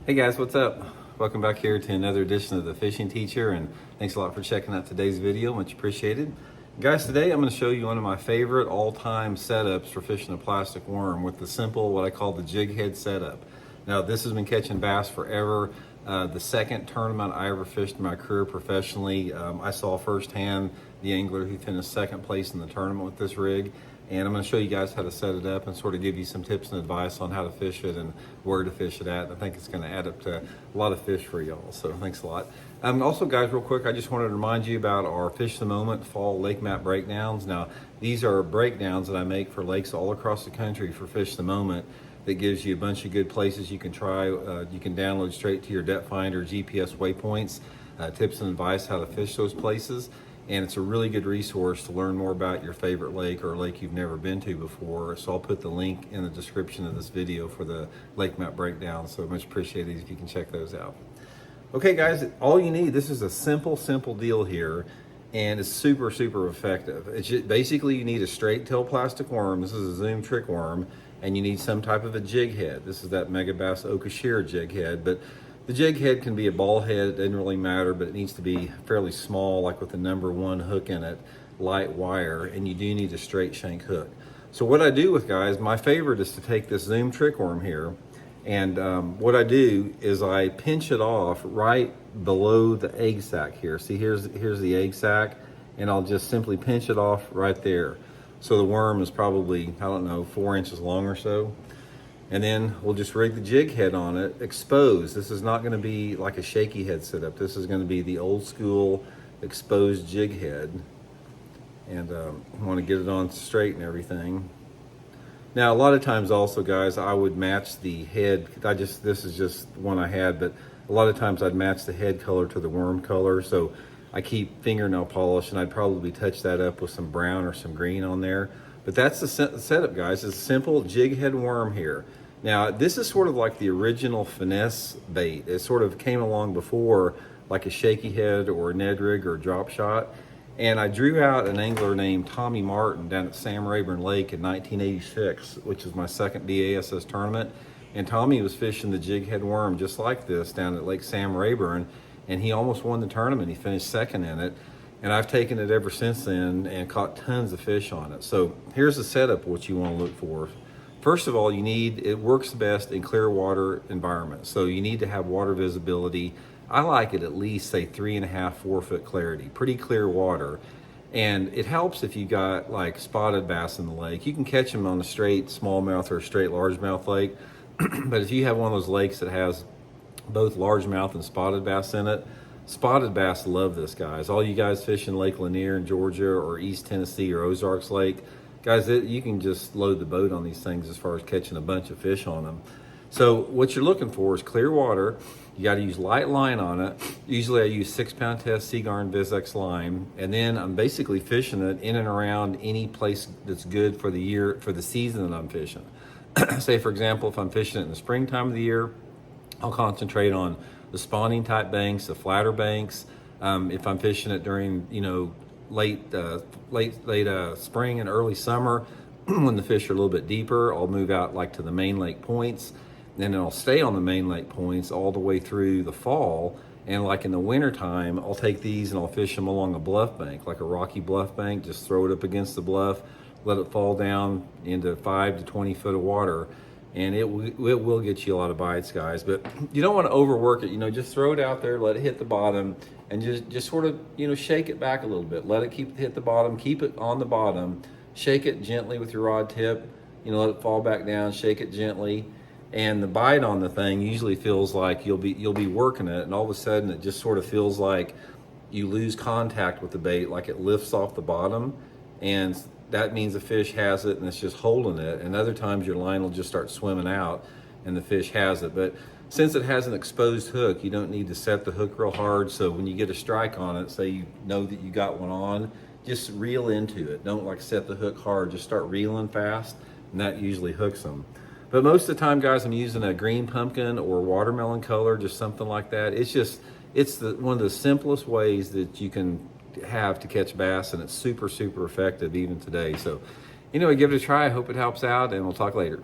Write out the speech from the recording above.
Hey guys, what's up? Welcome back here to another edition of The Fishing Teacher, and thanks a lot for checking out today's video. Much appreciated. Guys, today I'm going to show you one of my favorite all-time setups for fishing a plastic worm with the simple, what I call the Jighead setup. Now, this has been catching bass forever. The second tournament I ever fished in my career professionally, I saw firsthand the angler who finished second place in the tournament with this rig. And I'm going to show you guys how to set it up and sort of give you some tips and advice on how to fish it and where to fish it at. I think it's going to add up to a lot of fish for y'all, so thanks a lot. Also, guys, real quick, I just wanted to remind you about our Fish the Moment fall lake map breakdowns. Now, these are breakdowns that I make for lakes all across the country for Fish the Moment that gives you a bunch of good places you can try. You can download straight to your depth finder GPS waypoints, tips and advice how to fish those places. And it's a really good resource to learn more about your favorite lake or a lake you've never been to before. So I'll put the link in the description of this video for the lake map breakdown. So much appreciated if you can check those out. Okay guys, all you need, this is a simple deal here, and it's super effective. It's just, basically you need a straight tail plastic worm. This is a Zoom trick worm, and you need some type of a jig head. This is that Megabass Okashira jig head, but the jig head can be a ball head, it doesn't really matter, but it needs to be fairly small, like with the #1 hook in it, light wire, and you do need a straight shank hook. So what I do with guys, my favorite is to take this Zoom trick worm here, and what I do is I pinch it off right below the egg sac here. See, here's the egg sac, and I'll just simply pinch it off right there. So the worm is probably, I don't know, 4 inches long or so. And then we'll just rig the jig head on it, exposed. This is not gonna be like a shaky head setup. This is gonna be the old school exposed jig head. And I wanna get it on straight and everything. Now, a lot of times also, guys, I would match the head. This is just one I had, but a lot of times I'd match the head color to the worm color. So I keep fingernail polish, and I'd probably touch that up with some brown or some green on there. But that's the setup, guys. It's a simple jig head worm here. Now, this is sort of like the original finesse bait. It sort of came along before, like a shaky head or a Ned rig or a drop shot. And I drew out an angler named Tommy Martin down at Sam Rayburn Lake in 1986, which is my second BASS tournament. And Tommy was fishing the jig head worm just like this down at Lake Sam Rayburn, and he almost won the tournament. He finished second in it. And I've taken it ever since then and caught tons of fish on it. So here's the setup, what you want to look for. First of all, it works best in clear water environments. So you need to have water visibility. I like it at least, say, 3.5, 4 foot clarity, pretty clear water. And it helps if you got like spotted bass in the lake. You can catch them on a straight smallmouth or a straight largemouth lake. But if you have one of those lakes that has both largemouth and spotted bass in it, spotted bass love this, guys. All you guys fishing Lake Lanier in Georgia or East Tennessee or Ozarks Lake, guys, you can just load the boat on these things as far as catching a bunch of fish on them. So what you're looking for is clear water. You got to use light line on it. Usually I use 6-pound test Seagarn VizX line, and then I'm basically fishing it in and around any place that's good for the year, for the season that I'm fishing. Say, for example, if I'm fishing it in the springtime of the year, I'll concentrate on the spawning type banks, the flatter banks. If I'm fishing it during, late spring and early summer, when the fish are a little bit deeper, I'll move out like to the main lake points. And then I'll stay on the main lake points all the way through the fall. And like in the winter time, I'll take these and I'll fish them along a bluff bank, like a rocky bluff bank. Just throw it up against the bluff, let it fall down into 5 to 20 foot of water. And it will get you a lot of bites, guys. But you don't want to overwork it. Just throw it out there, let it hit the bottom, and just sort of, shake it back a little bit. Let it hit the bottom, keep it on the bottom, shake it gently with your rod tip, let it fall back down, shake it gently. And the bite on the thing usually feels like you'll be working it, and all of a sudden it just sort of feels like you lose contact with the bait, like it lifts off the bottom, and that means the fish has it and it's just holding it. And other times your line will just start swimming out and the fish has it. But since it has an exposed hook, you don't need to set the hook real hard. So when you get a strike on it, say you know that you got one on, just reel into it. Don't like set the hook hard, just start reeling fast, and that usually hooks them. But most of the time, guys, I'm using a green pumpkin or watermelon color, just something like that. It's one of the simplest ways that you can have to catch bass, and it's super effective even today. So anyway, give it a try. I hope it helps out, and we'll talk later.